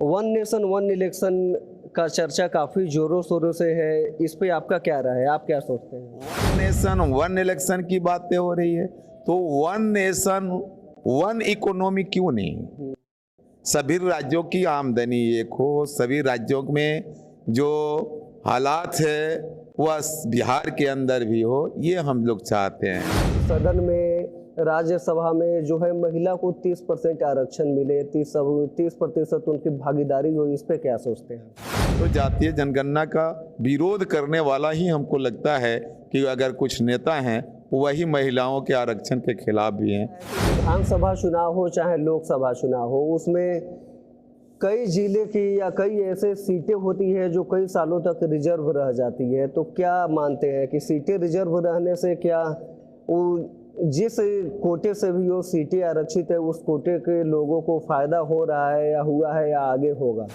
One nation one election का चर्चा काफी जोरों शोरों से है। इस पे आपका क्या राय है, आप क्या सोचते हैं? वन नेशन वन इलेक्शन की बातें हो रही है तो वन नेशन वन इकोनॉमी क्यों नहीं? सभी राज्यों की आमदनी एक हो, सभी राज्यों में जो हालात है वह बिहार के अंदर भी हो, ये हम लोग चाहते हैं। सदन में राज्यसभा में जो है महिला को 30% आरक्षण मिले, 30% उनकी भागीदारी हो, इस पे क्या सोचते हैं? तो जातीय जनगणना का विरोध करने वाला ही हमको लगता है कि अगर कुछ नेता हैं वही महिलाओं के आरक्षण के खिलाफ भी हैं। विधानसभा चुनाव हो चाहे लोकसभा चुनाव हो, उसमें कई जिले की या कई ऐसे सीटें होती है जो कई सालों तक रिजर्व रह जाती है। तो क्या मानते हैं कि सीटें रिजर्व रहने से क्या जिस कोटे से भी वो सीटें आरक्षित है उस कोटे के लोगों को फायदा हो रहा है या हुआ है या आगे होगा?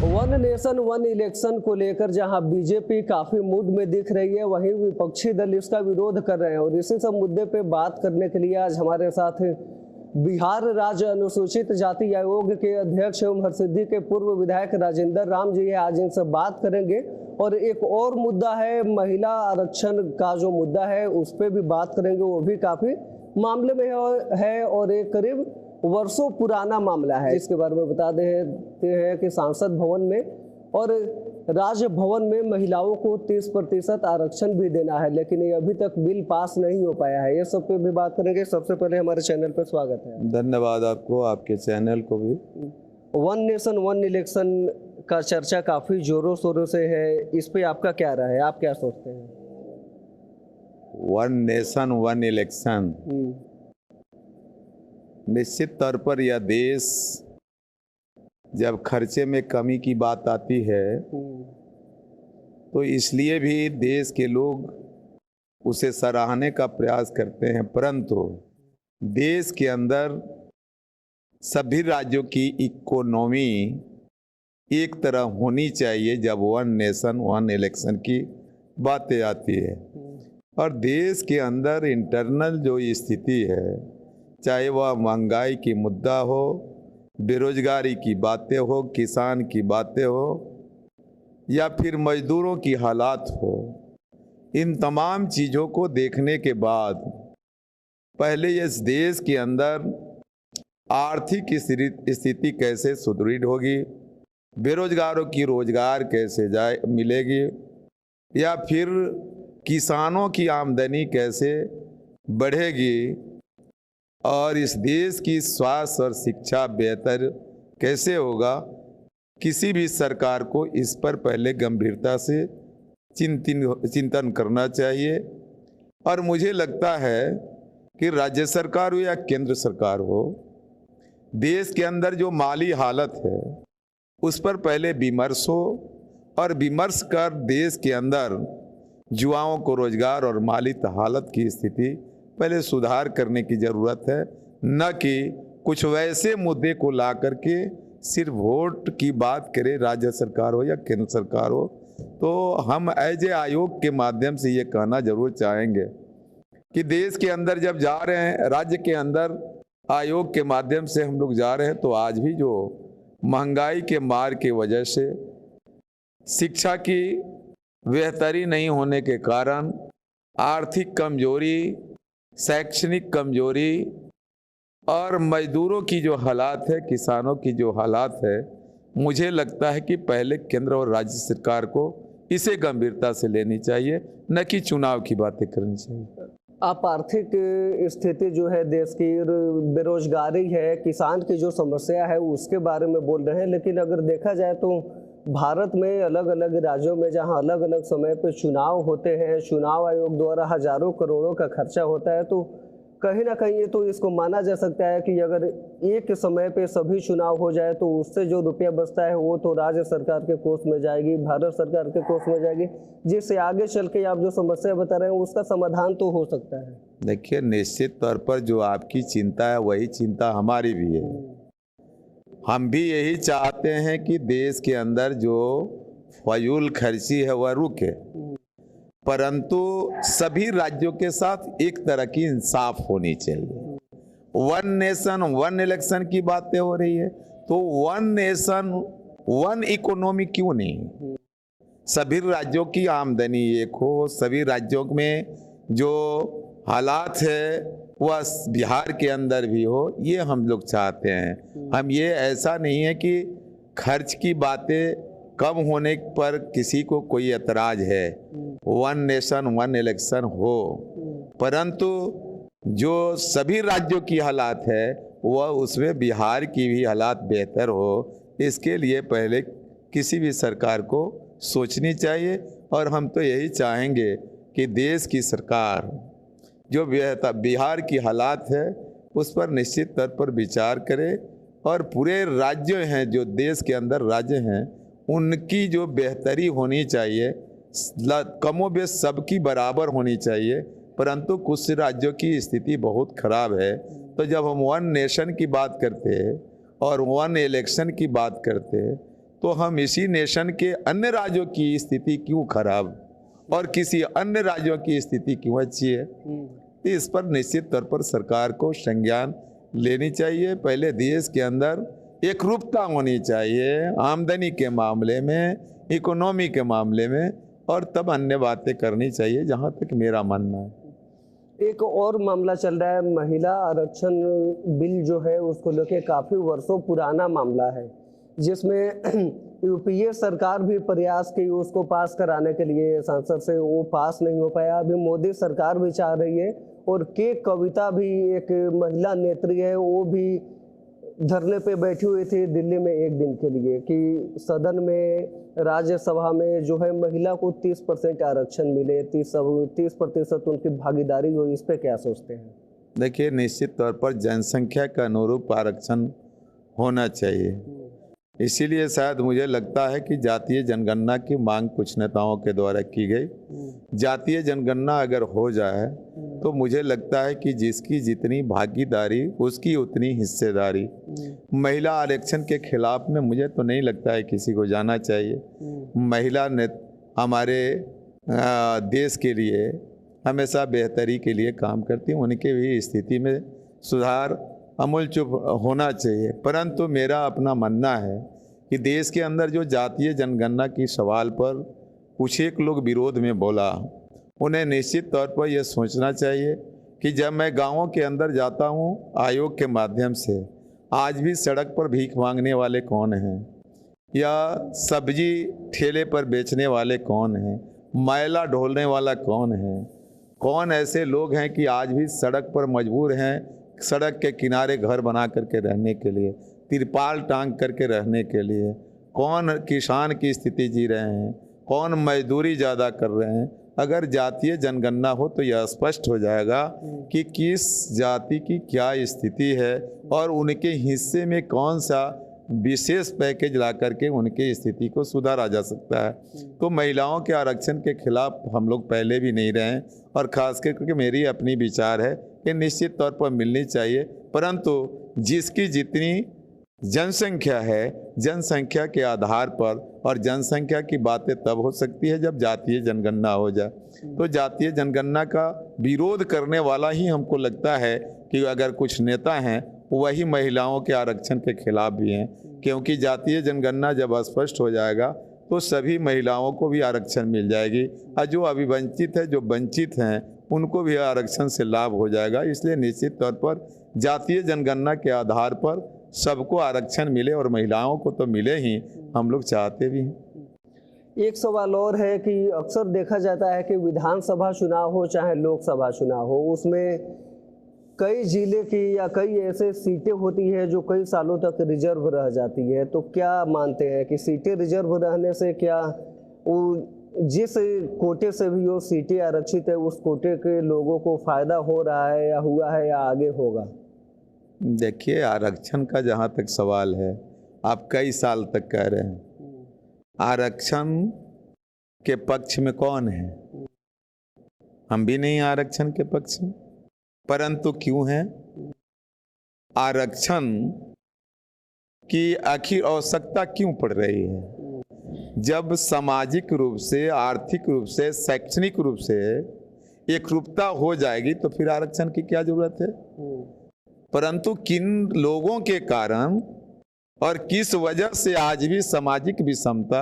वन नेशन वन इलेक्शन को लेकर जहां बीजेपी काफी मूड में दिख रही है, वहीं विपक्षी दल इसका विरोध कर रहे हैं। और इसी सब मुद्दे पे बात करने के लिए आज हमारे साथ बिहार राज्य अनुसूचित जाति आयोग के अध्यक्ष एवं हरसिद्धि के पूर्व विधायक राजेंद्र राम जी है। आज इनसे बात करेंगे। और एक और मुद्दा है महिला आरक्षण का, जो मुद्दा है उस पर भी बात करेंगे। वो भी काफी मामले में है और एक करीब वर्षों पुराना मामला है। इसके बारे में बता देते हैं कि सांसद भवन में और राजभवन में महिलाओं को 30% आरक्षण भी देना है, लेकिन ये अभी तक बिल पास नहीं हो पाया है। ये सब पे भी बात करेंगे। सबसे पहले हमारे चैनल पर स्वागत है। धन्यवाद आपको, आपके चैनल को भी। वन नेशन वन इलेक्शन का चर्चा काफी जोरों शोरों से है, इस पे आपका क्या राय है, आप क्या सोचते हैं? वन नेशन वन इलेक्शन, निश्चित तौर पर यह देश जब खर्चे में कमी की बात आती है तो इसलिए भी देश के लोग उसे सराहने का प्रयास करते हैं, परंतु देश के अंदर सभी राज्यों की इकोनॉमी एक तरह होनी चाहिए जब वन नेशन वन इलेक्शन की बातें आती है। और देश के अंदर इंटरनल जो स्थिति है, चाहे वह महंगाई की मुद्दा हो, बेरोजगारी की बातें हो, किसान की बातें हो या फिर मजदूरों की हालात हो, इन तमाम चीज़ों को देखने के बाद पहले इस देश के अंदर आर्थिक स्थिति कैसे सुदृढ़ होगी, बेरोजगारों की रोजगार कैसे मिलेगी, या फिर किसानों की आमदनी कैसे बढ़ेगी, और इस देश की स्वास्थ्य और शिक्षा बेहतर कैसे होगा, किसी भी सरकार को इस पर पहले गंभीरता से चिंतन करना चाहिए। और मुझे लगता है कि राज्य सरकार हो या केंद्र सरकार हो, देश के अंदर जो माली हालत है उस पर पहले विमर्श हो और विमर्श कर देश के अंदर युवाओं को रोजगार और माली हालत की स्थिति पहले सुधार करने की ज़रूरत है, न कि कुछ वैसे मुद्दे को ला करके सिर्फ वोट की बात करे राज्य सरकार हो या केंद्र सरकार हो। तो हम एज ए आयोग के माध्यम से ये कहना जरूर चाहेंगे कि देश के अंदर जब जा रहे हैं, राज्य के अंदर आयोग के माध्यम से हम लोग जा रहे हैं, तो आज भी जो महंगाई के मार की वजह से शिक्षा की बेहतरी नहीं होने के कारण आर्थिक कमजोरी, शैक्षणिक कमजोरी और मजदूरों की जो हालात है, किसानों की जो हालात है, मुझे लगता है कि पहले केंद्र और राज्य सरकार को इसे गंभीरता से लेनी चाहिए, न कि चुनाव की बातें करनी चाहिए। आप आर्थिक स्थिति जो है देश की, बेरोजगारी है, किसान की जो समस्या है उसके बारे में बोल रहे हैं, लेकिन अगर देखा जाए तो भारत में अलग अलग राज्यों में जहां अलग अलग समय पे चुनाव होते हैं, चुनाव आयोग द्वारा हजारों करोड़ों का खर्चा होता है, तो कहीं ना कहीं ये तो इसको माना जा सकता है कि अगर एक समय पे सभी चुनाव हो जाए तो उससे जो रुपया बचता है वो तो राज्य सरकार के कोष में जाएगी, भारत सरकार के कोष में जाएगी, जिससे आगे चल के आप जो समस्या बता रहे हैं उसका समाधान तो हो सकता है। देखिए, निश्चित तौर पर जो आपकी चिंता है वही चिंता हमारी भी है। हम भी यही चाहते हैं कि देश के अंदर जो फजूल खर्ची है वह रुके, परंतु सभी राज्यों के साथ एक तरह की इंसाफ होनी चाहिए। वन नेशन वन इलेक्शन की बातें हो रही है तो वन नेशन वन इकोनॉमी क्यों नहीं? सभी राज्यों की आमदनी एक हो, सभी राज्यों में जो हालात है वह बिहार के अंदर भी हो, ये हम लोग चाहते हैं। हम ये ऐसा नहीं है कि खर्च की बातें कम होने पर किसी को कोई एतराज है, वन नेशन वन इलेक्शन हो, परंतु जो सभी राज्यों की हालात है वह उसमें बिहार की भी हालात बेहतर हो, इसके लिए पहले किसी भी सरकार को सोचनी चाहिए। और हम तो यही चाहेंगे कि देश की सरकार जो बिहार की हालात है उस पर निश्चित तौर पर विचार करे, और पूरे राज्य हैं जो देश के अंदर राज्य हैं उनकी जो बेहतरी होनी चाहिए, कमोबेश सबकी बराबर होनी चाहिए, परंतु कुछ राज्यों की स्थिति बहुत खराब है। तो जब हम वन नेशन की बात करते हैं और वन इलेक्शन की बात करते हैं तो हम इसी नेशन के अन्य राज्यों की स्थिति क्यों खराब और किसी अन्य राज्यों की स्थिति क्यों अच्छी है? इस पर निश्चित तौर पर सरकार को संज्ञान लेनी चाहिए। पहले देश के अंदर एकरूपता होनी चाहिए आमदनी के मामले में, इकोनॉमी के मामले में, और तब अन्य बातें करनी चाहिए, जहाँ तक मेरा मानना है। एक और मामला चल रहा है, महिला आरक्षण बिल जो है उसको लेके काफ़ी वर्षों पुराना मामला है, जिसमें यूपीए सरकार भी प्रयास की उसको पास कराने के लिए, संसद से वो पास नहीं हो पाया। अभी मोदी सरकार भी चाह रही है, और के कविता भी एक महिला नेत्री है, वो भी धरने पे बैठी हुई थी दिल्ली में एक दिन के लिए कि सदन में, राज्यसभा में जो है महिला को 30% आरक्षण मिले, 30% उनकी भागीदारी हो। इस पे क्या सोचते हैं? देखिए, निश्चित तौर पर जनसंख्या के अनुरूप आरक्षण होना चाहिए। इसीलिए शायद मुझे लगता है कि जातीय जनगणना की मांग कुछ नेताओं के द्वारा की गई। जातीय जनगणना अगर हो जाए तो मुझे लगता है कि जिसकी जितनी भागीदारी उसकी उतनी हिस्सेदारी। महिला आरक्षण के खिलाफ में मुझे तो नहीं लगता है किसी को जाना चाहिए। महिला ने हमारे देश के लिए हमेशा बेहतरी के लिए काम करती हैं, उनके भी स्थिति में सुधार अमूल चुप होना चाहिए। परंतु मेरा अपना मानना है कि देश के अंदर जो जातीय जनगणना की सवाल पर कुछ एक लोग विरोध में बोला, उन्हें निश्चित तौर पर यह सोचना चाहिए कि जब मैं गांवों के अंदर जाता हूं आयोग के माध्यम से, आज भी सड़क पर भीख मांगने वाले कौन हैं, या सब्जी ठेले पर बेचने वाले कौन हैं, मैला ढोलने वाला कौन है, कौन ऐसे लोग हैं कि आज भी सड़क पर मजबूर हैं सड़क के किनारे घर बना करके रहने के लिए, तिरपाल टांग करके रहने के लिए, कौन किसान की स्थिति जी रहे हैं, कौन मजदूरी ज़्यादा कर रहे हैं। अगर जातीय जनगणना हो तो यह स्पष्ट हो जाएगा कि किस जाति की क्या स्थिति है और उनके हिस्से में कौन सा विशेष पैकेज ला करके उनकी स्थिति को सुधारा जा सकता है। तो महिलाओं के आरक्षण के खिलाफ हम लोग पहले भी नहीं रहे, और ख़ास करके मेरी अपनी विचार है कि निश्चित तौर पर मिलनी चाहिए, परंतु जिसकी जितनी जनसंख्या है, जनसंख्या के आधार पर, और जनसंख्या की बातें तब हो सकती है जब जातीय जनगणना हो जाए। तो जातीय जनगणना का विरोध करने वाला ही हमको लगता है कि अगर कुछ नेता हैं वही महिलाओं के आरक्षण के खिलाफ भी हैं, क्योंकि जातीय जनगणना जब स्पष्ट हो जाएगा तो सभी महिलाओं को भी आरक्षण मिल जाएगी, और जो अभी वंचित है, जो वंचित हैं, उनको भी आरक्षण से लाभ हो जाएगा। इसलिए निश्चित तौर पर जातीय जनगणना के आधार पर सबको आरक्षण मिले, और महिलाओं को तो मिले ही, हम लोग चाहते भी हैं। एक सवाल और है कि अक्सर देखा जाता है कि विधानसभा चुनाव हो चाहे लोकसभा चुनाव हो, उसमें कई जिले की या कई ऐसे सीटें होती है जो कई सालों तक रिजर्व रह जाती है। तो क्या मानते हैं कि सीटें रिजर्व रहने से क्या जिस कोटे से भी वो सीटें आरक्षित है उस कोटे के लोगों को फायदा हो रहा है, या हुआ है, या आगे होगा? देखिए, आरक्षण का जहाँ तक सवाल है, आप कई साल तक कह रहे हैं, आरक्षण के पक्ष में कौन है? हम भी नहीं आरक्षण के पक्ष में, परंतु क्यों है? आरक्षण की आखिर आवश्यकता क्यों पड़ रही है? जब सामाजिक रूप से, आर्थिक रूप से, शैक्षणिक रूप से एकरूपता हो जाएगी तो फिर आरक्षण की क्या जरूरत है? परंतु किन लोगों के कारण और किस वजह से आज भी सामाजिक विषमता,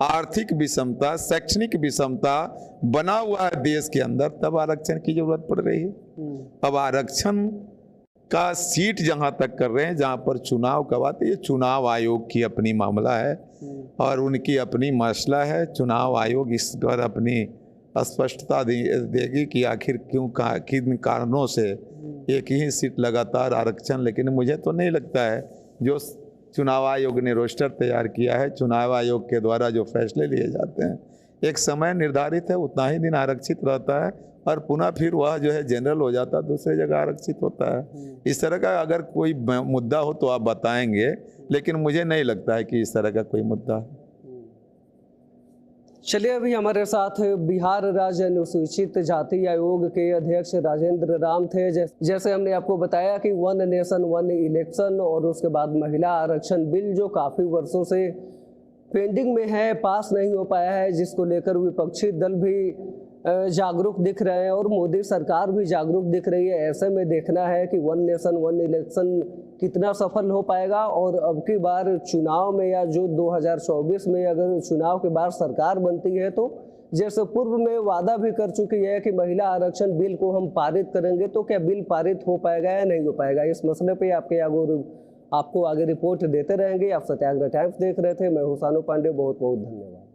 आर्थिक विषमता, शैक्षणिक विषमता बना हुआ है देश के अंदर, तब आरक्षण की जरूरत पड़ रही है। अब आरक्षण का सीट जहां तक कर रहे हैं, जहां पर चुनाव का बात है, ये चुनाव आयोग की अपनी मामला है और उनकी अपनी मसला है। चुनाव आयोग इस पर अपनी स्पष्टता देगी कि आखिर किन कारणों से एक ही सीट लगातार आरक्षण। लेकिन मुझे तो नहीं लगता है, जो चुनाव आयोग ने रोस्टर तैयार किया है, चुनाव आयोग के द्वारा जो फैसले लिए जाते हैं, एक समय निर्धारित है, उतना ही दिन आरक्षित रहता है और पुनः फिर वह जो है जनरल हो जाता है, दूसरी जगह आरक्षित होता है। इस तरह का अगर कोई मुद्दा हो तो आप बताएंगे, लेकिन मुझे नहीं लगता है कि इस तरह का कोई मुद्दा है। चलिए, अभी हमारे साथ बिहार राज्य अनुसूचित जाति आयोग के अध्यक्ष राजेंद्र राम थे। जैसे हमने आपको बताया कि वन नेशन वन इलेक्शन और उसके बाद महिला आरक्षण बिल जो काफ़ी वर्षों से पेंडिंग में है, पास नहीं हो पाया है, जिसको लेकर विपक्षी दल भी जागरूक दिख रहे हैं और मोदी सरकार भी जागरूक दिख रही है। ऐसे में देखना है कि वन नेशन वन इलेक्शन कितना सफल हो पाएगा और अब की बार चुनाव में या जो 2024 में अगर चुनाव के बाद सरकार बनती है तो जैसे पूर्व में वादा भी कर चुकी है कि महिला आरक्षण बिल को हम पारित करेंगे, तो क्या बिल पारित हो पाएगा या नहीं हो पाएगा, इस मसले पे आपको आगे रिपोर्ट देते रहेंगे। आप सत्याग्रह टाइम्स देख रहे थे, मैं हूं सानू पांडे, बहुत बहुत धन्यवाद।